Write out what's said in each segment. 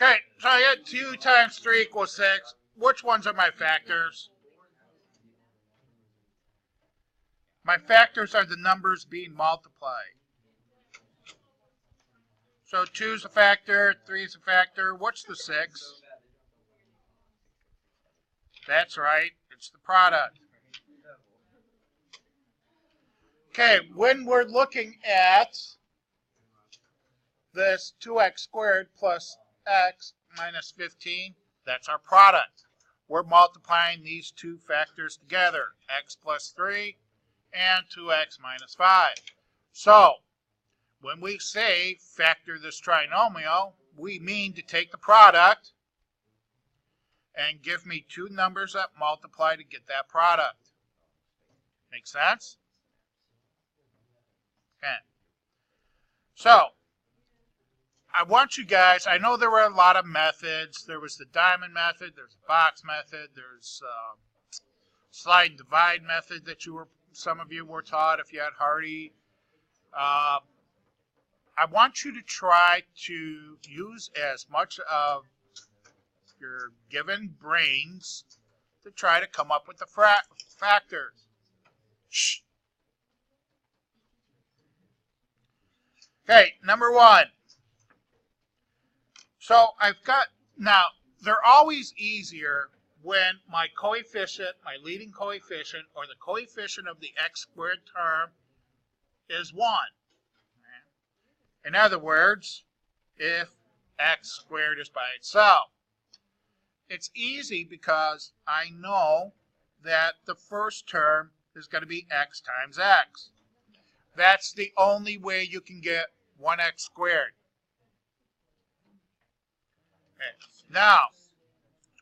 Okay, so I got 2 times 3 equals 6. Which ones are my factors? My factors are the numbers being multiplied. So 2 is a factor, 3 is a factor. What's the 6? That's right, it's the product. Okay, when we're looking at this 2x squared plus x minus 15, that's our product. We're multiplying these two factors together, x plus 3 and 2x minus 5. So, when we say factor this trinomial, we mean to take the product and give me two numbers that multiply to get that product. Make sense? Okay. So, I want you guys, I know there were a lot of methods. There was the diamond method, there's the box method, there's slide and divide method that some of you were taught if you had Hardy. I want you to try to use as much of your given brains to try to come up with the factors. Shh. Okay, number 1. So I've got, now they're always easier when my coefficient, my leading coefficient, or the coefficient of the x squared term is 1. In other words, if x squared is by itself. It's easy because I know that the first term is going to be x times x. That's the only way you can get 1x squared. Okay. Now,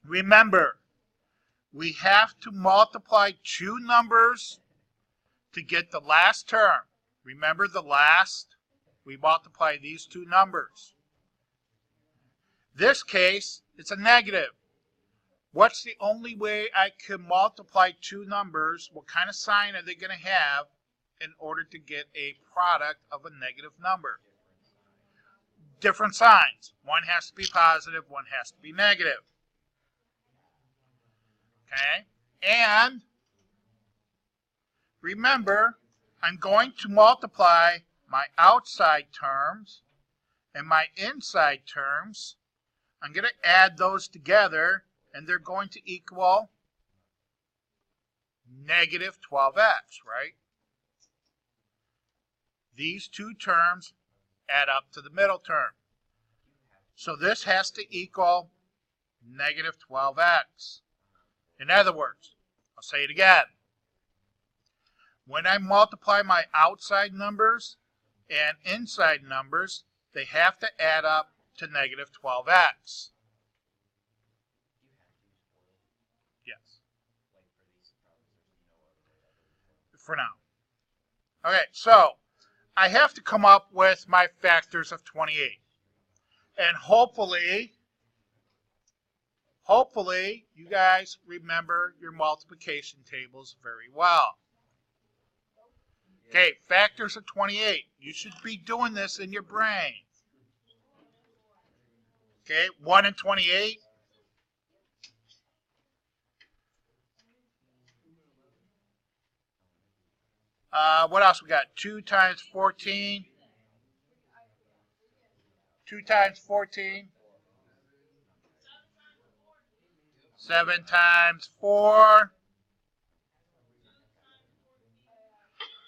remember, we have to multiply two numbers to get the last term. Remember the last? We multiply these two numbers. This case, it's a negative. What's the only way I can multiply two numbers? What kind of sign are they going to have in order to get a product of a negative number? Different signs. One has to be positive, one has to be negative. Okay? And remember, I'm going to multiply my outside terms and my inside terms. I'm going to add those together, and they're going to equal negative 12x, right? These two terms add up to the middle term. So this has to equal negative 12x. In other words, I'll say it again. When I multiply my outside numbers and inside numbers, they have to add up to negative 12x. Yes. For now. Okay, so I have to come up with my factors of 28. And hopefully, you guys remember your multiplication tables very well. Okay, factors of 28. You should be doing this in your brain. Okay, 1 and 28. What else we got? 2 times 14. 2 times 14. 7 times 4.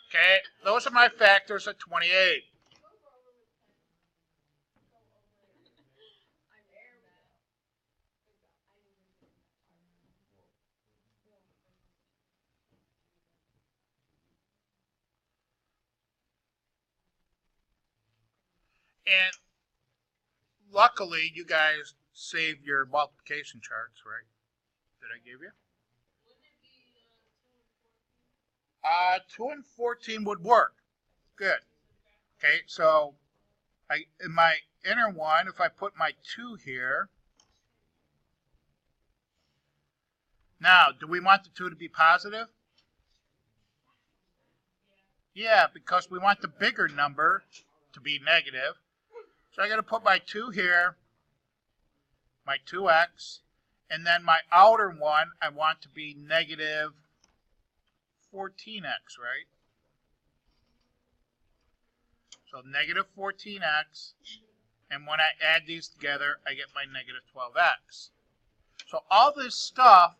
Okay, those are my factors of 28. And luckily, you guys saved your multiplication charts, right? That I gave you? 2 and 14 would work. Good. Okay, so in my inner one, if I put my 2 here, now, do we want the 2 to be positive? Yeah, because we want the bigger number to be negative. So I got to put my 2 here, my 2x, and then my outer one I want to be negative 14x, right? So negative 14x, and when I add these together, I get my negative 12x. So all this stuff,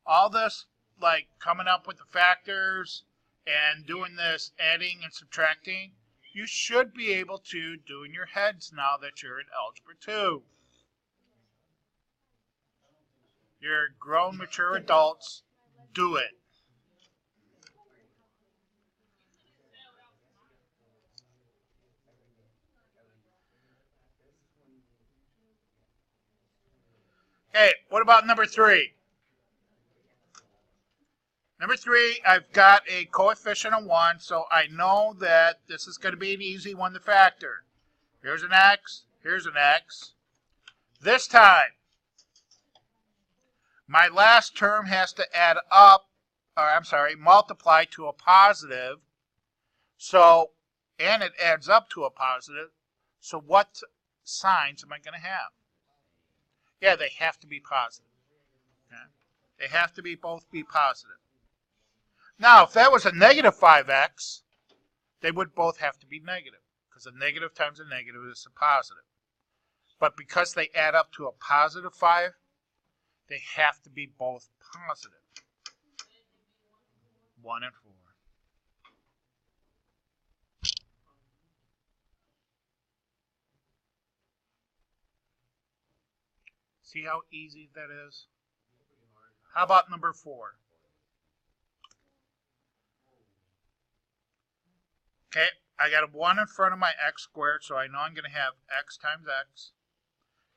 all this like coming up with the factors and doing this adding and subtracting, you should be able to do in your heads now that you're in Algebra 2. You're grown, mature adults. Do it. Okay, what about number 3? Number 3, I've got a coefficient of 1, so I know that this is going to be an easy one to factor. Here's an x, here's an x. This time, my last term has to add up, or I'm sorry, multiply to a positive. So, and it adds up to a positive. So what signs am I going to have? Yeah, they have to be positive. Okay? They have to be both be positive. Now, if that was a negative 5x, they would both have to be negative, because a negative times a negative is a positive. But because they add up to a positive 5, they have to be both positive. 1 and 4. See how easy that is? How about number 4? Okay, I got a 1 in front of my x squared, so I know I'm going to have x times x.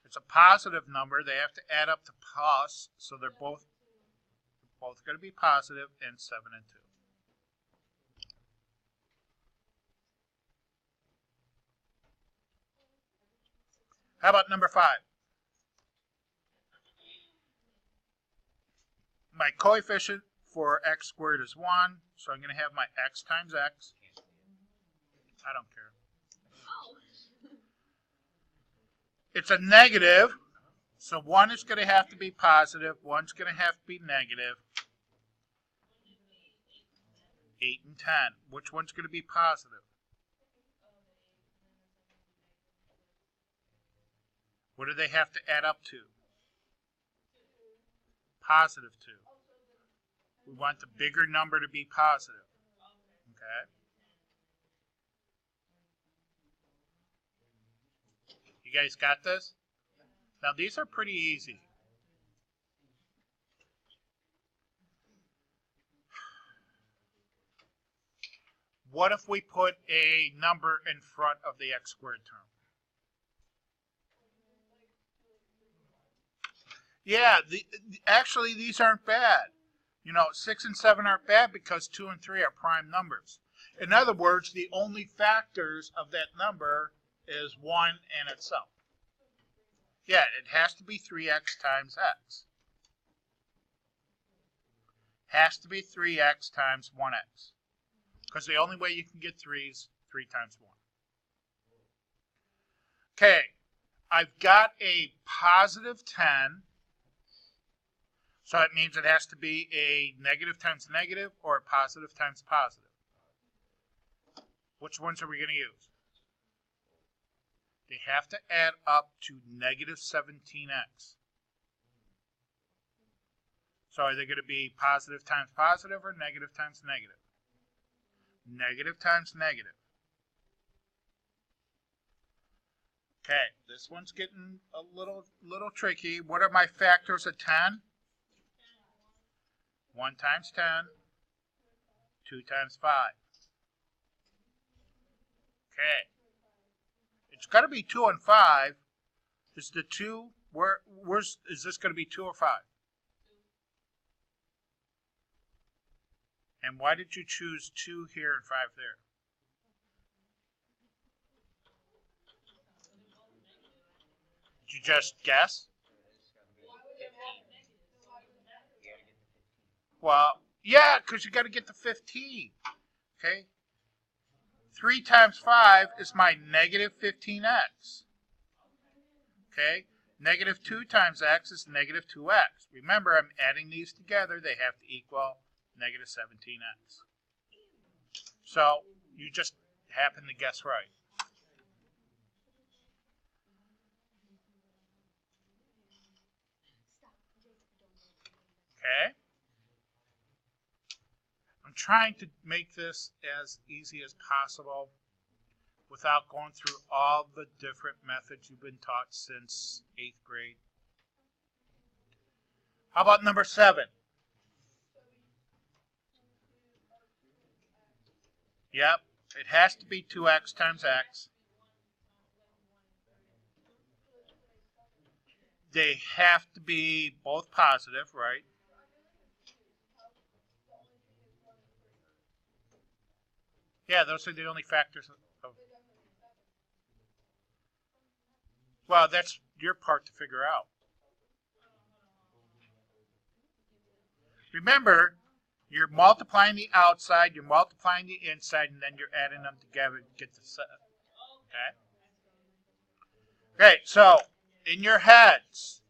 It's a positive number. They have to add up to plus, so they're both going to be positive, and 7 and 2. How about number 5? My coefficient for x squared is 1, so I'm going to have my x times x. I don't care. It's a negative, so 1 is going to have to be positive, 1's going to have to be negative. 8 and 10. Which one's going to be positive? What do they have to add up to? Positive 2. We want the bigger number to be positive. Okay? You guys got this? Now these are pretty easy. What if we put a number in front of the x squared term? Yeah, actually these aren't bad. You know, 6 and 7 aren't bad because 2 and 3 are prime numbers. In other words, the only factors of that number is 1 and itself. Yeah, it has to be 3x times x. Has to be 3x times 1x. Because the only way you can get 3 is 3 times 1. Okay, I've got a positive 10. So it means it has to be a negative times negative or a positive times positive. Which ones are we going to use? They have to add up to negative 17x. So are they going to be positive times positive or negative times negative? Negative times negative. Okay, this one's getting a little tricky. What are my factors of 10? 1 times 10, 2 times 5. Okay. It's got to be 2 and 5. Is the 2, is this going to be 2 or 5? And why did you choose 2 here and 5 there? Did you just guess? Well, yeah, because you got to get to 15. Okay? 3 times 5 is my negative 15x. Okay? Negative 2 times x is negative 2x. Remember, I'm adding these together. They have to equal negative 17x. So you just happen to guess right. Okay? I'm trying to make this as easy as possible without going through all the different methods you've been taught since 8th grade. How about number 7? Yep, it has to be 2x times x. They have to be both positive, right? Yeah, those are the only factors of. Well, that's your part to figure out. Remember, you're multiplying the outside, you're multiplying the inside, and then you're adding them together to get the set. Okay? Okay, so in your heads,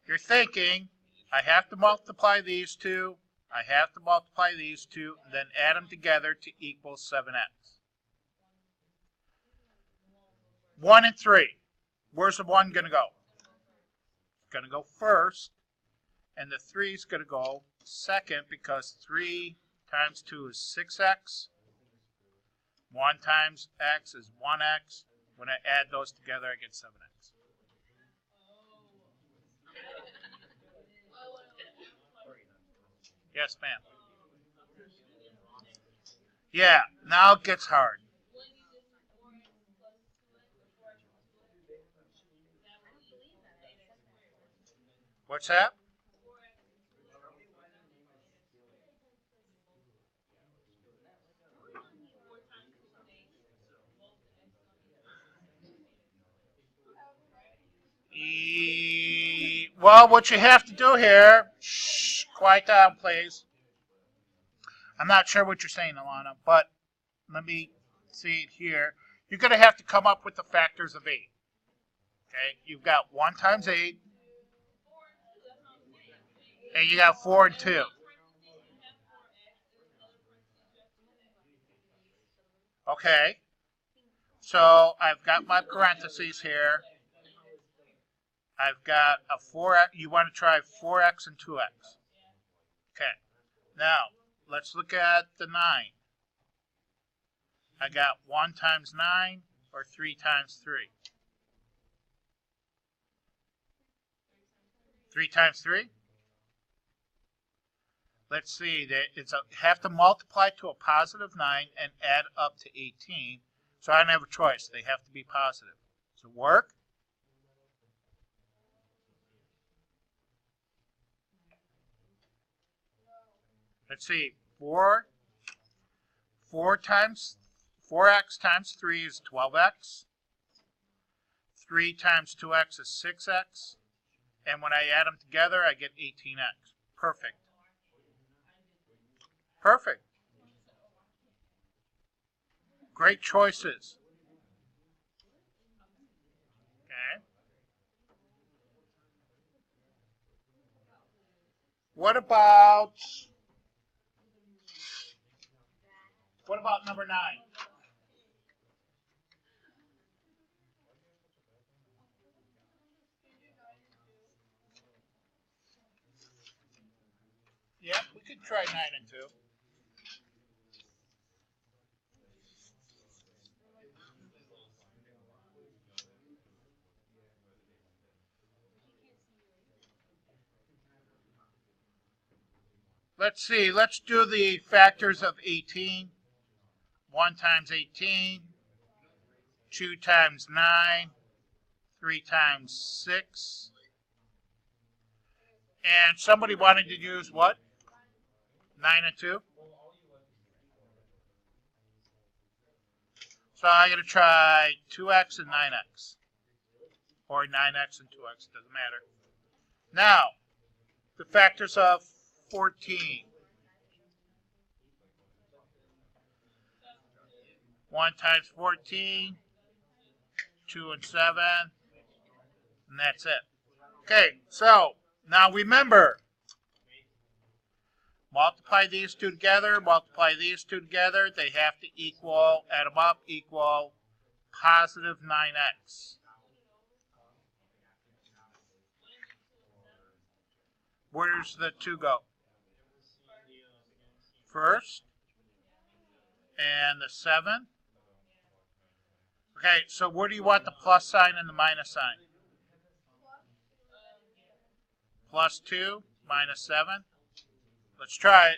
you're thinking, I have to multiply these two, I have to multiply these two, and then add them together to equal 7x. 1 and 3. Where's the 1 going to go? It's going to go first, and the 3 is going to go second because 3 times 2 is 6x. 1 times x is 1x. When I add those together, I get 7x. Yes, ma'am. Yeah, now it gets hard. What's that? Well, what you have to do here, shh, quiet down, please. I'm not sure what you're saying, Alana, but let me see it here. You're going to have to come up with the factors of 8. Okay, you've got 1 times 8, and you got 4 and 2. Okay, so I've got my parentheses here. I've got a 4x. You want to try 4x and 2x. Okay, now let's look at the 9. I got 1 times 9 or 3 times 3. 3 times 3? Let's see, have to multiply to a positive 9 and add up to 18. So I don't have a choice. They have to be positive. Does it work? Let's see, 4x times 3 is 12x. 3 times 2x is 6x. And when I add them together, I get 18x. Perfect. Perfect. Great choices. Okay. What about number 9? Yep, we could try 9 and 2. Let's see, let's do the factors of 18. 1 times 18, 2 times 9, 3 times 6. And somebody wanted to use what? 9 and 2? So I'm going to try 2x and 9x. Or 9x and 2x, doesn't matter. Now, the factors of 14. 1 times 14, 2 and 7, and that's it. Okay, so now remember, multiply these two together, multiply these two together. They have to equal, add them up, equal positive 9x. Where does the 2 go? First. And the 7. Okay, so where do you want the plus sign and the minus sign? Plus 2, minus 7. Let's try it.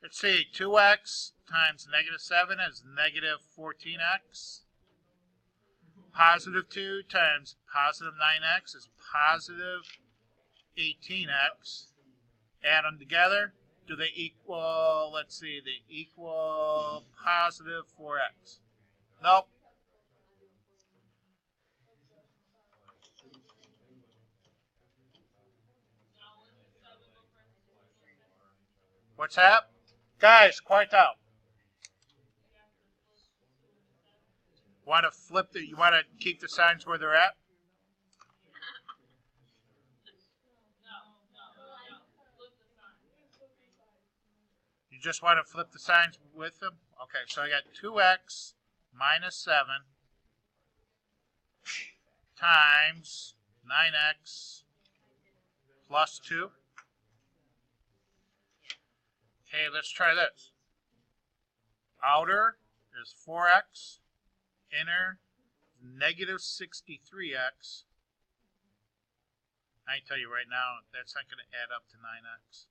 Let's see, 2x times negative 7 is negative 14x. Positive 2 times positive 9x is positive 18x. Add them together. Do they equal, let's see, they equal positive 4x. Nope. What's that? Guys, quiet out. Want to flip the, you want to keep the signs where they're at? You just want to flip the signs with them? Okay, so I got 2x minus 7 times 9x plus 2. Okay, let's try this. Outer is 4x. Inner negative 63x. I can tell you right now, that's not going to add up to 9x.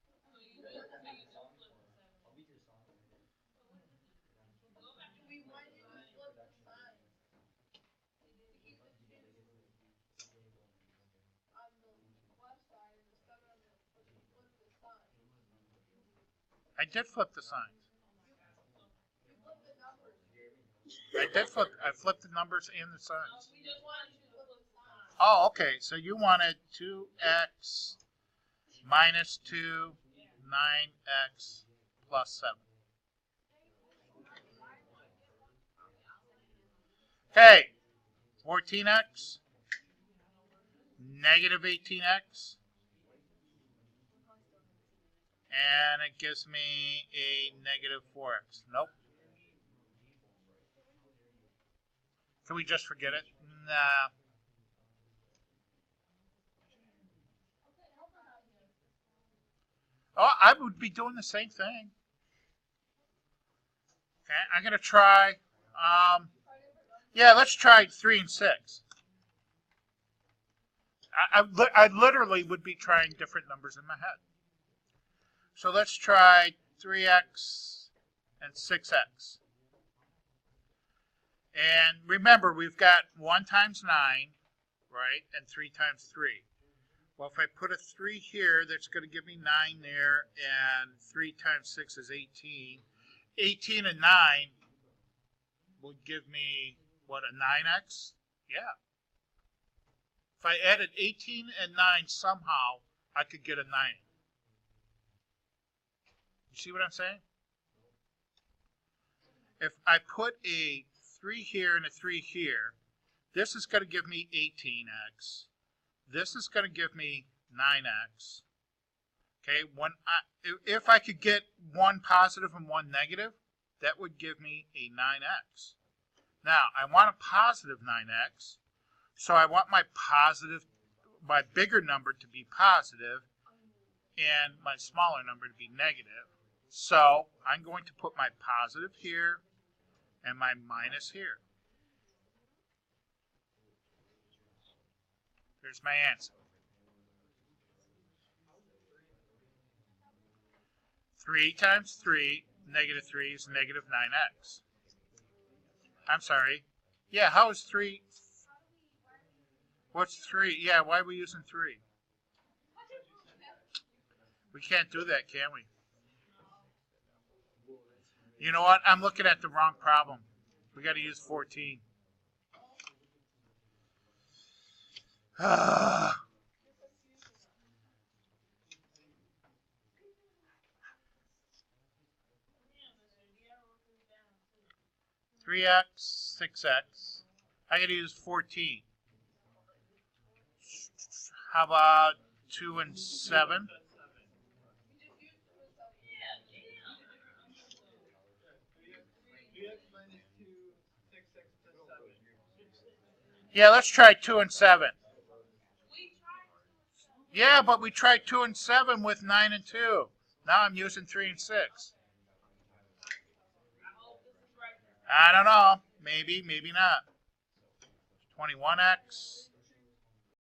I did flip the signs. I flipped the numbers and the signs. Oh, okay. So you wanted 2x minus 2, 9x plus 7. Okay. 14x, negative 18x, and it gives me a negative 4x. Nope. Can we just forget it? Nah. Oh, I would be doing the same thing. Okay, I'm going to try, yeah, let's try 3 and 6. I literally would be trying different numbers in my head. So let's try 3x and 6x. And remember, we've got 1 times 9, right, and 3 times 3. Well, if I put a 3 here, that's going to give me 9 there, and 3 times 6 is 18. 18 and 9 would give me, what, a 9x? Yeah. If I added 18 and 9 somehow, I could get a 9. You see what I'm saying? If I put a 3 here and a 3 here, this is going to give me 18x. This is going to give me 9x. Okay, if I could get one positive and one negative, that would give me a 9x. Now, I want a positive 9x, so I want my bigger number to be positive and my smaller number to be negative. So I'm going to put my positive here and my minus here. There's my answer. 3 times 3, negative 3 is negative 9x. I'm sorry. Yeah, how is 3? What's 3? Yeah, why are we using 3? We can't do that, can we? You know what? I'm looking at the wrong problem. We got to use 14. 3x, 6x. I got to use 14. How about 2 and 7? Yeah, let's try 2 and 7. Yeah, but we tried 2 and 7 with 9 and 2. Now I'm using 3 and 6. I don't know. Maybe, maybe not. 21x.